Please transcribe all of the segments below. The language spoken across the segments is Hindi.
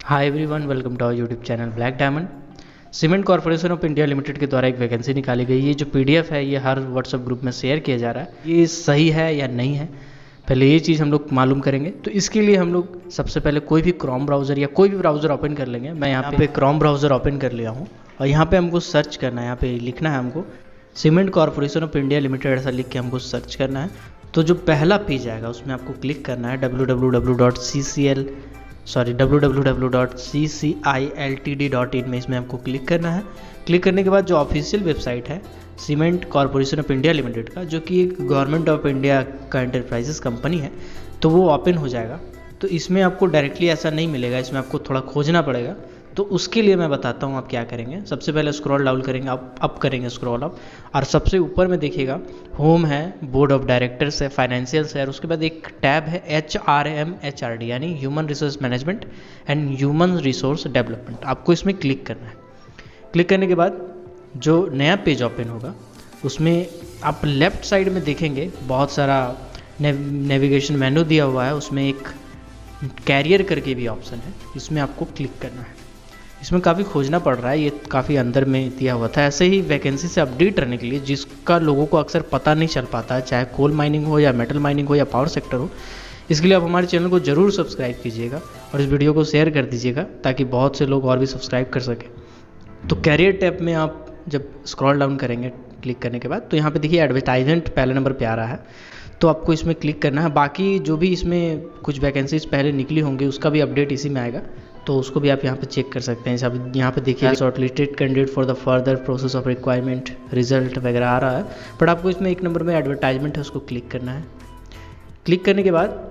Hi everyone, welcome to our YouTube channel black diamond. Cement corporation of India limited के द्वारा एक वैकेंसी निकाली गई है। जो पीडीएफ है ये हर व्हाट्सएप ग्रुप में शेयर किया जा रहा है। ये सही है या नहीं है, पहले ये चीज़ हम लोग मालूम करेंगे। तो इसके लिए हम लोग सबसे पहले कोई भी क्रोम ब्राउज़र या कोई भी ब्राउज़र ओपन कर लेंगे। मैं यहाँ पे क्रोम ब्राउज़र ओपन कर लिया हूँ और यहाँ पे हमको सर्च करना है। यहाँ पे लिखना है हमको cement corporation of India limited, ऐसा लिख के हमको सर्च करना है। तो जो पहला पेज आएगा उसमें आपको क्लिक करना है www.cciltd.in में। इसमें आपको क्लिक करना है। क्लिक करने के बाद जो ऑफिशियल वेबसाइट है cement corporation of India limited का, जो कि एक गवर्नमेंट ऑफ इंडिया का एंटरप्राइजेस कंपनी है, तो वो ओपन हो जाएगा। तो इसमें आपको डायरेक्टली ऐसा नहीं मिलेगा, इसमें आपको थोड़ा खोजना पड़ेगा। तो उसके लिए मैं बताता हूँ आप क्या करेंगे। सबसे पहले स्क्रॉल डाउन करेंगे, अप करेंगे स्क्रॉल अप, और सबसे ऊपर में देखिएगा होम है, बोर्ड ऑफ डायरेक्टर्स है, फाइनेंशियल्स है, और उसके बाद एक टैब है HRMHRD यानी human resource management and human resource development. आपको इसमें क्लिक करना है। क्लिक करने के बाद जो नया पेज ओपन होगा उसमें आप लेफ़्ट साइड में देखेंगे बहुत सारा नेविगेशन मेनू दिया हुआ है। उसमें एक कैरियर करके भी ऑप्शन है, इसमें आपको क्लिक करना है। इसमें काफ़ी खोजना पड़ रहा है, ये काफ़ी अंदर में दिया हुआ था। ऐसे ही वैकेंसी से अपडेट रहने के लिए, जिसका लोगों को अक्सर पता नहीं चल पाता है, चाहे कोल माइनिंग हो या मेटल माइनिंग हो या पावर सेक्टर हो, इसके लिए आप हमारे चैनल को ज़रूर सब्सक्राइब कीजिएगा और इस वीडियो को शेयर कर दीजिएगा ताकि बहुत से लोग और भी सब्सक्राइब कर सकें। तो कैरियर टैब में आप जब स्क्रॉल डाउन करेंगे क्लिक करने के बाद, तो यहाँ पे देखिए एडवर्टाइजमेंट पहले नंबर पे आ रहा है, तो आपको इसमें क्लिक करना है। बाकी जो भी इसमें कुछ वैकेंसीज पहले निकली होंगी उसका भी अपडेट इसी में आएगा, तो उसको भी आप यहाँ पे चेक कर सकते हैं। अब यहाँ पे देखिए shortlisted candidate for the further process of requirement, result वगैरह आ रहा है। बट आपको इसमें एक नंबर में एडवर्टाइजमेंट है, उसको क्लिक करना है। क्लिक करने के बाद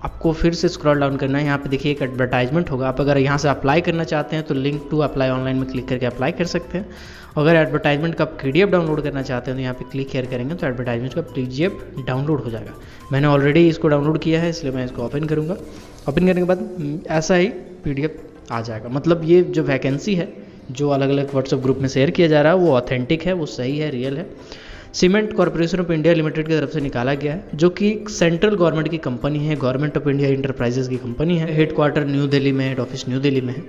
आपको फिर से स्क्रॉल डाउन करना है। यहाँ पे देखिए एक एडवर्टाइजमेंट होगा। आप अगर यहाँ से अप्लाई करना चाहते हैं तो लिंक टू अप्लाई ऑनलाइन में क्लिक करके अप्लाई कर सकते हैं। अगर एडवर्टाइजमेंट का PDF डाउनलोड करना चाहते हैं तो यहाँ पे क्लिक हेयर करेंगे तो एडवर्टाइजमेंट का PDF डाउनलोड हो जाएगा। मैंने ऑलरेडी इसको डाउनलोड किया है, इसलिए मैं इसको ओपन करूँगा। ओपन करने के बाद ऐसा ही PDF आ जाएगा। मतलब ये जो वैकेंसी है जो अलग अलग व्हाट्सएप ग्रुप में शेयर किया जा रहा है वो ऑथेंटिक है, वो सही है, रियल है। Cement corporation of India limited की तरफ से निकाला गया है, जो कि सेंट्रल गवर्नमेंट की कंपनी है, गवर्नमेंट ऑफ इंडिया इंटरप्राइजेस की कंपनी है। हेडक्वार्टर न्यू दिल्ली में, हेड ऑफिस न्यू दिल्ली में है।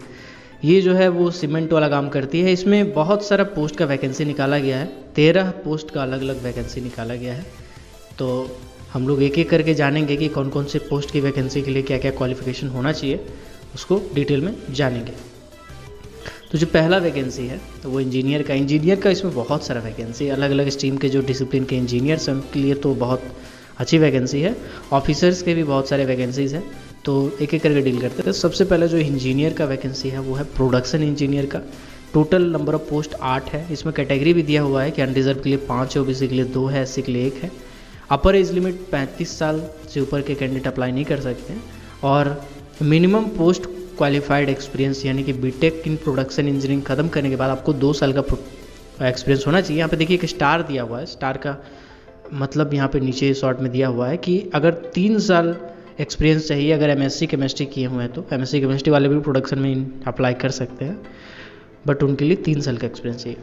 ये जो है वो सीमेंट वाला काम करती है। इसमें बहुत सारा पोस्ट का वैकेंसी निकाला गया है, 13 पोस्ट का अलग अलग वैकेंसी निकाला गया है। तो हम लोग एक एक करके जानेंगे कि कौन कौन से पोस्ट की वैकेंसी के लिए क्या क्या क्वालिफिकेशन होना चाहिए, उसको डिटेल में जानेंगे। तो जो पहला वैकेंसी है तो वो इंजीनियर का इसमें बहुत सारा वैकेंसी, अलग अलग स्ट्रीम के जो डिसिप्लिन के इंजीनियर्स हैं उनके लिए तो बहुत अच्छी वैकेंसी है। ऑफिसर्स के भी बहुत सारे वैकेंसीज़ हैं, तो एक एक करके डील करते हैं। सबसे पहले जो इंजीनियर का वैकेंसी है वो है प्रोडक्शन इंजीनियर का। टोटल नंबर ऑफ पोस्ट 8 है। इसमें कैटेगरी भी दिया हुआ है कि अनरिजर्व के लिए 5 है, OBC के लिए 2 है, SC के लिए 1 है। अपर एज लिमिट 35 साल से ऊपर के कैंडिडेट अप्लाई नहीं कर सकते हैं। और मिनिमम पोस्ट क्वालिफाइड एक्सपीरियंस यानी कि बीटेक इन प्रोडक्शन इंजीनियरिंग खत्म करने के बाद आपको 2 साल का एक्सपीरियंस होना चाहिए। यहाँ पे देखिए एक स्टार दिया हुआ है। स्टार का मतलब यहाँ पे नीचे शॉर्ट में दिया हुआ है कि अगर 3 साल एक्सपीरियंस चाहिए, अगर MSc केमिस्ट्री किए हुए हैं तो MSc केमिस्ट्री वाले भी प्रोडक्शन में अप्लाई कर सकते हैं, बट उनके लिए 3 साल का एक्सपीरियंस चाहिए।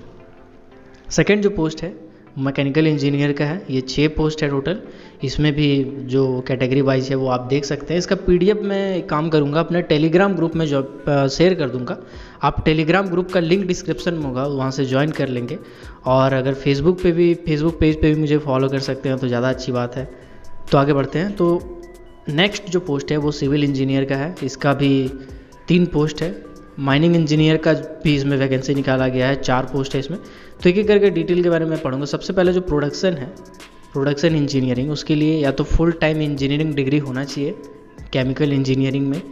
सेकेंड जो पोस्ट है मैकेनिकल इंजीनियर का है। ये 6 पोस्ट है टोटल। इसमें भी जो कैटेगरी वाइज है वो आप देख सकते हैं। इसका PDF मैं एक काम करूँगा अपने टेलीग्राम ग्रुप में जो शेयर कर दूँगा। आप टेलीग्राम ग्रुप का लिंक डिस्क्रिप्शन में होगा, वहाँ से ज्वाइन कर लेंगे। और अगर फेसबुक पेज पे भी मुझे फॉलो कर सकते हैं तो ज़्यादा अच्छी बात है। तो आगे बढ़ते हैं। तो नेक्स्ट जो पोस्ट है वो सिविल इंजीनियर का है। इसका भी 3 पोस्ट है। माइनिंग इंजीनियर का भी इसमें वैकेंसी निकाला गया है, 4 पोस्ट है इसमें। तो एक एक करके डिटेल के बारे में पढ़ूंगा। सबसे पहले जो प्रोडक्शन है, प्रोडक्शन इंजीनियरिंग, उसके लिए या तो फुल टाइम इंजीनियरिंग डिग्री होना चाहिए केमिकल इंजीनियरिंग में,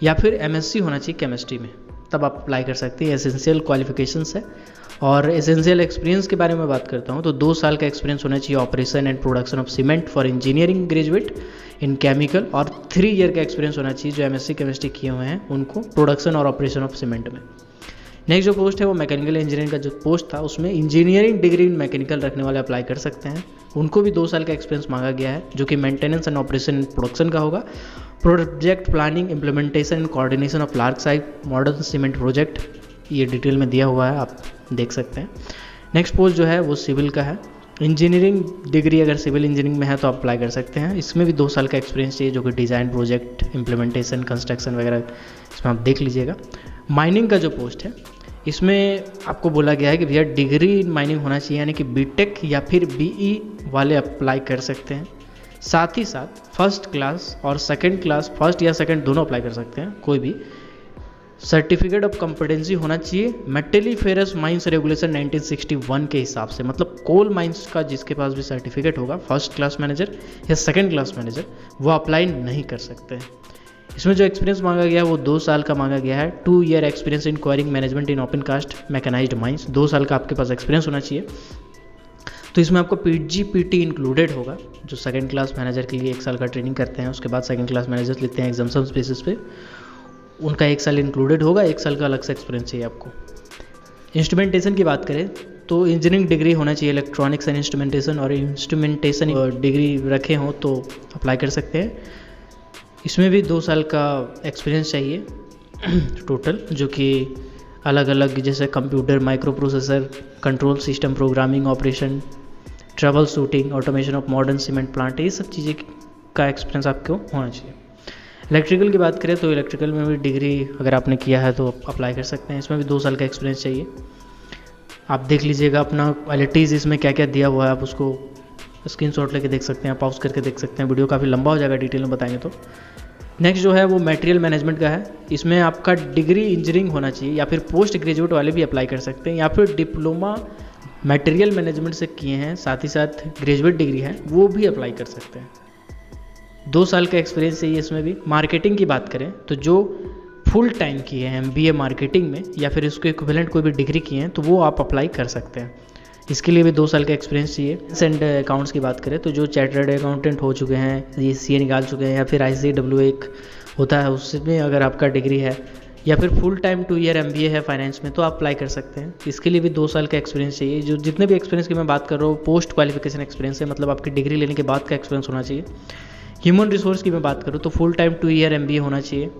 या फिर MSc होना चाहिए केमिस्ट्री में, तब आप अप्लाई कर सकते हैं। एसेंशियल क्वालिफिकेशंस है। और एसेंशियल एक्सपीरियंस के बारे में बात करता हूँ तो 2 साल का एक्सपीरियंस होना चाहिए operation and production of cement for engineering graduate in chemical, और 3 ईयर का एक्सपीरियंस होना चाहिए जो MSc केमिस्ट्री किए हुए हैं उनको प्रोडक्शन और ऑपरेशन ऑफ सीमेंट में। नेक्स्ट जो पोस्ट है वो मैकेनिकल इंजीनियरिंग का जो पोस्ट था उसमें इंजीनियरिंग डिग्री इन मैकेनिकल रखने वाले अप्लाई कर सकते हैं। उनको भी 2 साल का एक्सपीरियंस मांगा गया है, जो कि maintenance and operation and production का होगा। Project planning, implementation and coordination of large size modern cement project, ये डिटेल में दिया हुआ है, आप देख सकते हैं। नेक्स्ट पोस्ट जो है वो सिविल का है। इंजीनियरिंग डिग्री अगर सिविल इंजीनियरिंग में है तो आप अप्लाई कर सकते हैं। इसमें भी 2 साल का एक्सपीरियंस चाहिए, जो कि डिज़ाइन, प्रोजेक्ट, इम्प्लीमेंटेशन, कंस्ट्रक्शन वगैरह इसमें आप देख लीजिएगा। माइनिंग का जो पोस्ट है इसमें आपको बोला गया है कि भैया डिग्री इन माइनिंग होना चाहिए, यानी कि बीटेक या फिर बीई वाले अप्लाई कर सकते हैं। साथ ही साथ फर्स्ट क्लास और सेकंड क्लास, फर्स्ट या सेकंड दोनों अप्लाई कर सकते हैं, कोई भी। सर्टिफिकेट ऑफ कॉम्पिटेंसी होना चाहिए मेटलीफेरस माइंस रेगुलेशन 1961 के हिसाब से, मतलब कोल माइंस का जिसके पास भी सर्टिफिकेट होगा फर्स्ट क्लास मैनेजर या सेकंड क्लास मैनेजर, वो अप्लाई नहीं कर सकते हैं। इसमें जो एक्सपीरियंस मांगा गया है वो 2 साल का मांगा गया है। 2 year experience in quarrying management in open cast mechanised mines, 2 साल का आपके पास एक्सपीरियंस होना चाहिए। तो इसमें आपको पीजीपीटी इंक्लूडेड होगा, जो सेकंड क्लास मैनेजर के लिए 1 साल का ट्रेनिंग करते हैं, उसके बाद सेकंड क्लास मैनेजर लेते हैं एग्जाम्पशन बेसिस पे, उनका 1 साल इंक्लूडेड होगा, 1 साल का अलग से एक्सपीरियंस चाहिए आपको। इंस्ट्रूमेंटेशन की बात करें तो इंजीनियरिंग डिग्री होना चाहिए इलेक्ट्रॉनिक्स एंड इंस्ट्रूमेंटेशन, और इंस्ट्रूमेंटेशन डिग्री रखे हों तो अप्लाई कर सकते हैं। इसमें भी 2 साल का एक्सपीरियंस चाहिए टोटल, जो कि अलग अलग जैसे computer, micro processor, control system, programming, operation, trouble shooting, automation of modern cement plant, ये सब चीज़ें का एक्सपीरियंस आपको होना चाहिए। इलेक्ट्रिकल की बात करें तो इलेक्ट्रिकल में भी डिग्री अगर आपने किया है तो अप्लाई कर सकते हैं। इसमें भी 2 साल का एक्सपीरियंस चाहिए। आप देख लीजिएगा अपना क्वालिटीज़ इसमें क्या क्या दिया हुआ है, आप उसको स्क्रीनशॉट लेके देख सकते हैं, पॉज करके देख सकते हैं। वीडियो काफ़ी लंबा हो जाएगा डिटेल में बताएंगे तो। नेक्स्ट जो है वो मटेरियल मैनेजमेंट का है। इसमें आपका डिग्री इंजीनियरिंग होना चाहिए, या फिर पोस्ट ग्रेजुएट वाले भी अप्लाई कर सकते हैं, या फिर डिप्लोमा मटेरियल मैनेजमेंट से किए हैं, साथ ही साथ ग्रेजुएट डिग्री है, वो भी अप्लाई कर सकते हैं। 2 साल का एक्सपीरियंस चाहिए इसमें भी। मार्केटिंग की बात करें तो जो फुल टाइम किए हैं MBA मार्केटिंग में, या फिर उसके इक्विवेलेंट कोई भी डिग्री किए हैं, तो वो आप अप्लाई कर सकते हैं। इसके लिए भी 2 साल का एक्सपीरियंस चाहिए। एंड अकाउंट्स की बात करें तो जो चार्टर्ड अकाउंटेंट हो चुके हैं, ये CA निकाल चुके हैं, या फिर ICAW एक होता है उसमें अगर आपका डिग्री है, या फिर फुल टाइम 2 ईयर MBA है फाइनेंस में, तो आप अप्लाई कर सकते हैं। इसके लिए भी 2 साल का एक्सपीरियंस चाहिए। जो जितने भी एक्सपीरियंस की मैं बात कर रहा हूँ पोस्ट क्वालिफिकेशन एक्सपीरियंस है, मतलब आपकी डिग्री लेने के बाद का एक्सपीरियंस होना चाहिए। ह्यूमन रिसोर्स की मैं बात करूँ तो फुल टाइम 2 ईयर MBA होना चाहिए,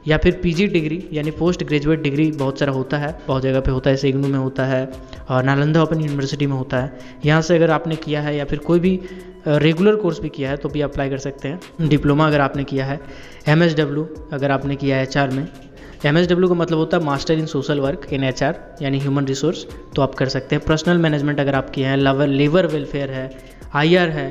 या फिर PG डिग्री यानी पोस्ट ग्रेजुएट डिग्री बहुत सारा होता है, बहुत जगह पे होता है, जैसे इग्नू में होता है और नालंदा ओपन यूनिवर्सिटी में होता है। यहाँ से अगर आपने किया है, या फिर कोई भी रेगुलर कोर्स भी किया है तो भी अप्लाई कर सकते हैं। डिप्लोमा अगर आपने किया है, MSW अगर आपने किया है HR में, MSW का मतलब होता है master in social work in HR यानी ह्यूमन रिसोर्स, तो आप कर सकते हैं। पर्सनल मैनेजमेंट अगर आप किए हैं, लेबर वेलफेयर है, IR है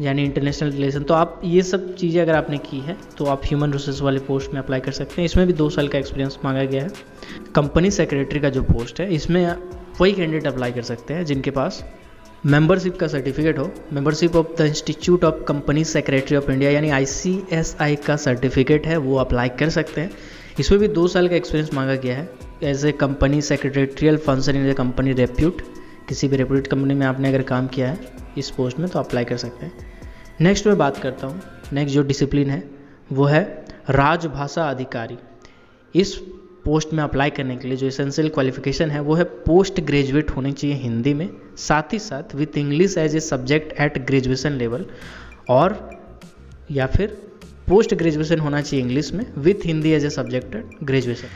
यानी इंटरनेशनल रिलेशन, तो आप ये सब चीज़ें अगर आपने की है तो आप ह्यूमन रिसोर्स वाले पोस्ट में अप्लाई कर सकते हैं। इसमें भी 2 साल का एक्सपीरियंस मांगा गया है। कंपनी सेक्रेटरी का जो पोस्ट है इसमें वही कैंडिडेट अप्लाई कर सकते हैं जिनके पास मेंबरशिप का सर्टिफिकेट हो, membership of the institute of company secretary of India यानी ICSI का सर्टिफिकेट है, वो अप्लाई कर सकते हैं। इसमें भी 2 साल का एक्सपीरियंस मांगा गया है। As a company secretarial function in a company repute, किसी भी रेप्यूटेड कंपनी में आपने अगर काम किया है इस पोस्ट में तो अप्लाई कर सकते हैं। नेक्स्ट मैं बात करता हूँ, नेक्स्ट जो डिसिप्लिन है वो है राजभाषा अधिकारी। इस पोस्ट में अप्लाई करने के लिए जो एसेंशियल क्वालिफिकेशन है वो है पोस्ट ग्रेजुएट होनी चाहिए हिंदी में, साथ ही साथ with English as a subject at graduation level, और या फिर पोस्ट ग्रेजुएशन होना चाहिए इंग्लिश में with Hindi as a subject at graduation.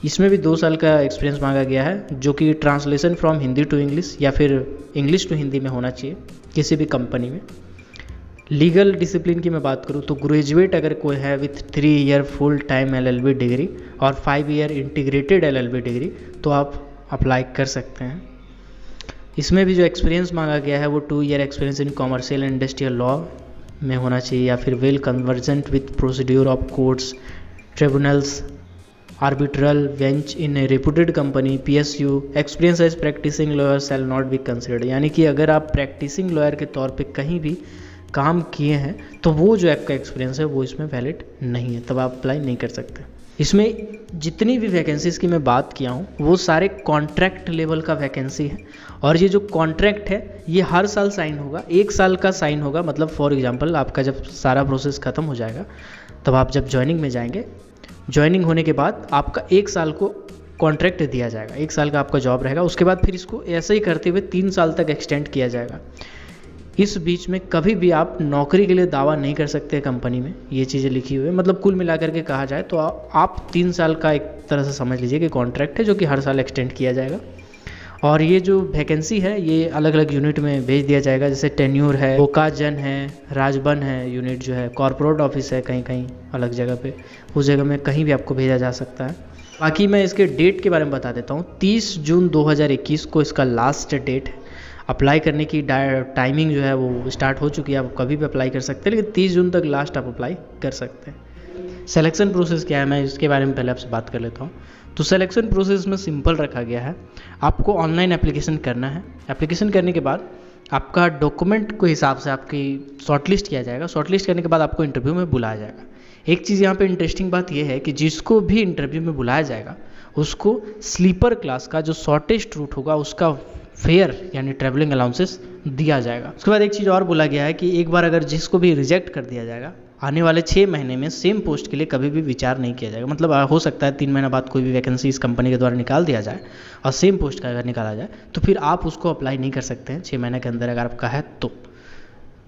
इसमें भी 2 साल का एक्सपीरियंस मांगा गया है, जो कि translation from Hindi to English या फिर इंग्लिश टू हिंदी में होना चाहिए किसी भी कंपनी में। लीगल डिसिप्लिन की मैं बात करूँ तो ग्रेजुएट अगर कोई है with 3 year full time LLB degree और 5 ईयर इंटीग्रेटेड LLB डिग्री तो आप अप्लाई कर सकते हैं। इसमें भी जो एक्सपीरियंस मांगा गया है वो 2 year experience in commercial and industrial law में होना चाहिए, या फिर well convergent with procedure of courts, tribunals, arbitral bench in a reputed company, PSU। Experience as practising lawyer shall not be considered, यानी कि अगर आप प्रैक्टिसिंग लॉयर के तौर पे कहीं भी काम किए हैं तो वो जो आपका एक्सपीरियंस है वो इसमें वैलिड नहीं है, तब आप अप्लाई नहीं कर सकते। इसमें जितनी भी वैकेंसीज़ की मैं बात किया हूँ वो सारे कॉन्ट्रैक्ट लेवल का वैकेंसी है, और ये जो कॉन्ट्रैक्ट है ये हर साल साइन होगा, 1 साल का साइन होगा। मतलब फॉर एग्जांपल आपका जब सारा प्रोसेस ख़त्म हो जाएगा तब आप जब ज्वाइनिंग में जाएंगे, ज्वाइनिंग होने के बाद आपका 1 साल को कॉन्ट्रैक्ट दिया जाएगा, 1 साल का आपका जॉब रहेगा। उसके बाद फिर इसको ऐसे ही करते हुए 3 साल तक एक्सटेंड किया जाएगा। इस बीच में कभी भी आप नौकरी के लिए दावा नहीं कर सकते कंपनी में, ये चीज़ें लिखी हुई है। मतलब कुल मिलाकर के कहा जाए तो आप 3 साल का एक तरह से समझ लीजिए कि कॉन्ट्रैक्ट है जो कि हर साल एक्सटेंड किया जाएगा। और ये जो वैकेंसी है ये अलग अलग यूनिट में भेज दिया जाएगा, जैसे टेन्यूर है, बोकाजन है, राजबन है यूनिट जो है, कॉर्पोरेट ऑफिस है कहीं कहीं अलग जगह पे, उस जगह में कहीं भी आपको भेजा जा सकता है। बाकी मैं इसके डेट के बारे में बता देता हूँ। 30 जून 2021 को इसका लास्ट डेट है। अप्लाई करने की टाइमिंग जो है वो स्टार्ट हो चुकी है, आप कभी भी अप्लाई कर सकते हैं, लेकिन 30 जून तक लास्ट आप अप्लाई कर सकते हैं। सिलेक्शन प्रोसेस क्या है, मैं इसके बारे में पहले आपसे बात कर लेता हूँ। तो सिलेक्शन प्रोसेस में सिंपल रखा गया है, आपको ऑनलाइन एप्लीकेशन करना है। एप्लीकेशन करने के बाद आपका डॉक्यूमेंट के हिसाब से आपकी शॉर्टलिस्ट किया जाएगा। शॉर्टलिस्ट करने के बाद आपको इंटरव्यू में बुलाया जाएगा। एक चीज़ यहाँ पे इंटरेस्टिंग बात यह है कि जिसको भी इंटरव्यू में बुलाया जाएगा उसको स्लीपर क्लास का जो शॉर्टेस्ट रूट होगा उसका फेयर यानी ट्रैवलिंग अलाउंसेस दिया जाएगा। उसके बाद एक चीज़ और बोला गया है कि एक बार अगर जिसको भी रिजेक्ट कर दिया जाएगा, आने वाले 6 महीने में सेम पोस्ट के लिए कभी भी विचार नहीं किया जाएगा। मतलब हो सकता है 3 महीना बाद कोई भी वैकेंसी इस कंपनी के द्वारा निकाल दिया जाए और सेम पोस्ट का अगर निकाला जाए तो फिर आप उसको अप्लाई नहीं कर सकते हैं 6 महीने के अंदर अगर आपका है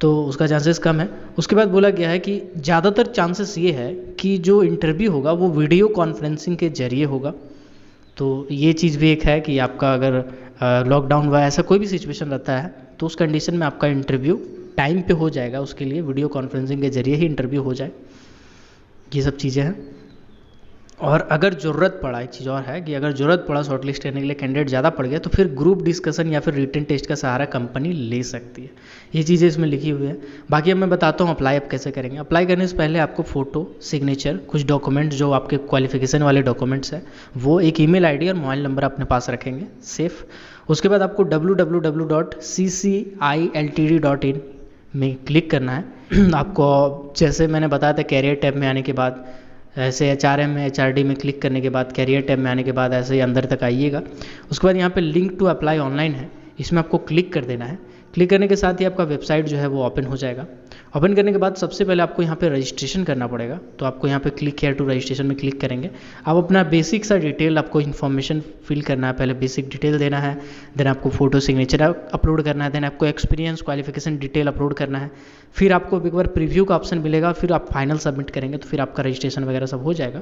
तो उसका चांसेस कम है। उसके बाद बोला गया है कि ज़्यादातर चांसेस ये है कि जो इंटरव्यू होगा वो वीडियो कॉन्फ्रेंसिंग के जरिए होगा। तो ये चीज़ भी एक है कि आपका अगर लॉकडाउन हुआ ऐसा कोई भी सिचुएशन रहता है तो उस कंडीशन में आपका इंटरव्यू टाइम पे हो जाएगा, उसके लिए वीडियो कॉन्फ्रेंसिंग के जरिए ही इंटरव्यू हो जाए। ये सब चीज़ें हैं। और अगर ज़रूरत पड़ा, एक चीज़ और है कि अगर ज़रूरत पड़ा शॉर्टलिस्ट करने के लिए, कैंडिडेट ज़्यादा पड़ गया, तो फिर ग्रुप डिस्कशन या फिर रिटन टेस्ट का सहारा कंपनी ले सकती है। ये चीज़ें इसमें लिखी हुई है। बाकी अब मैं बताता हूँ अप्लाई आप कैसे करेंगे। अप्लाई करने से पहले आपको फ़ोटो, सिग्नेचर, कुछ डॉक्यूमेंट्स जो आपके क्वालिफिकेशन वाले डॉक्यूमेंट्स हैं वो, एक ईमेल आईडी और मोबाइल नंबर अपने पास रखेंगे सेफ़। उसके बाद आपको www.cciltd.in में क्लिक करना है। आपको जैसे मैंने बताया था कैरियर टैब में आने के बाद ऐसे HRM में HRD में क्लिक करने के बाद कैरियर टैब में आने के बाद ऐसे ही अंदर तक आइएगा। उसके बाद यहाँ पे लिंक टू अप्लाई ऑनलाइन है, इसमें आपको क्लिक कर देना है। क्लिक करने के साथ ही आपका वेबसाइट जो है वो ओपन हो जाएगा। ओपन करने के बाद सबसे पहले आपको यहाँ पे रजिस्ट्रेशन करना पड़ेगा। तो आपको यहाँ पे क्लिक हियर टू रजिस्ट्रेशन में क्लिक करेंगे। आप अपना बेसिक सा डिटेल, आपको इन्फॉर्मेशन फिल करना है, पहले बेसिक डिटेल देना है, देन आपको फोटो, सिग्नेचर अपलोड करना है, देन आपको एक्सपीरियंस, क्वालिफिकेशन डिटेल अपलोड करना है। फिर आपको एक बार प्रीव्यू का ऑप्शन मिलेगा, फिर आप फाइनल सबमिट करेंगे तो फिर आपका रजिस्ट्रेशन वगैरह सब हो जाएगा।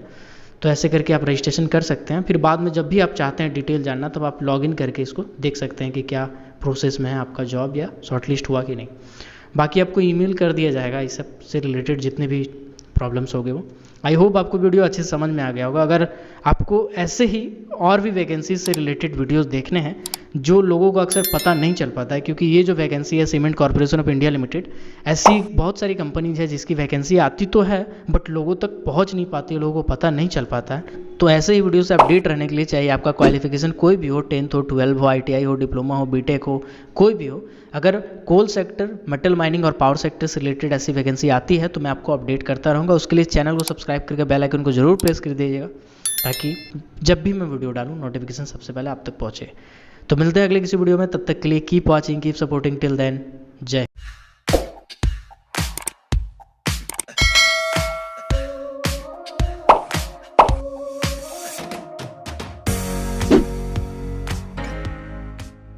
तो ऐसे करके आप रजिस्ट्रेशन कर सकते हैं। फिर बाद में जब भी आप चाहते हैं डिटेल जानना तब आप लॉगिन करके इसको देख सकते हैं कि क्या प्रोसेस में है आपका जॉब या शॉर्टलिस्ट हुआ कि नहीं। बाकी आपको ईमेल कर दिया जाएगा इस सब से रिलेटेड जितने भी प्रॉब्लम्स हो गए वो। आई होप आपको वीडियो अच्छे से समझ में आ गया होगा। अगर आपको ऐसे ही और भी वैकेंसी से रिलेटेड वीडियोस देखने हैं जो लोगों को अक्सर पता नहीं चल पाता है, क्योंकि ये जो वैकेंसी है cement corporation of India limited, ऐसी बहुत सारी कंपनीज है जिसकी वैकेंसी आती तो है बट लोगों तक पहुंच नहीं पाती है, लोगों को पता नहीं चल पाता है। तो ऐसे ही वीडियो से अपडेट रहने के लिए चाहिए आपका क्वालिफिकेशन कोई भी हो, 10th हो, 12 हो, ITI हो, डिप्लोमा हो, बीटेक हो, कोई भी हो। अगर कोल सेक्टर, मेटल माइनिंग और पावर सेक्टर से रिलेटेड ऐसी वैकेंसी आती है तो मैं आपको अपडेट करता रहूँगा। उसके लिए चैनल को सब्सक्राइब करके बेल आइकन को जरूर प्रेस कर दीजिएगा ताकि जब भी मैं वीडियो डालूँ नोटिफिकेशन सबसे पहले आप तक पहुँचे। तो मिलते हैं अगले किसी वीडियो में, तब तक के लिए keep watching, keep supporting, till then जय।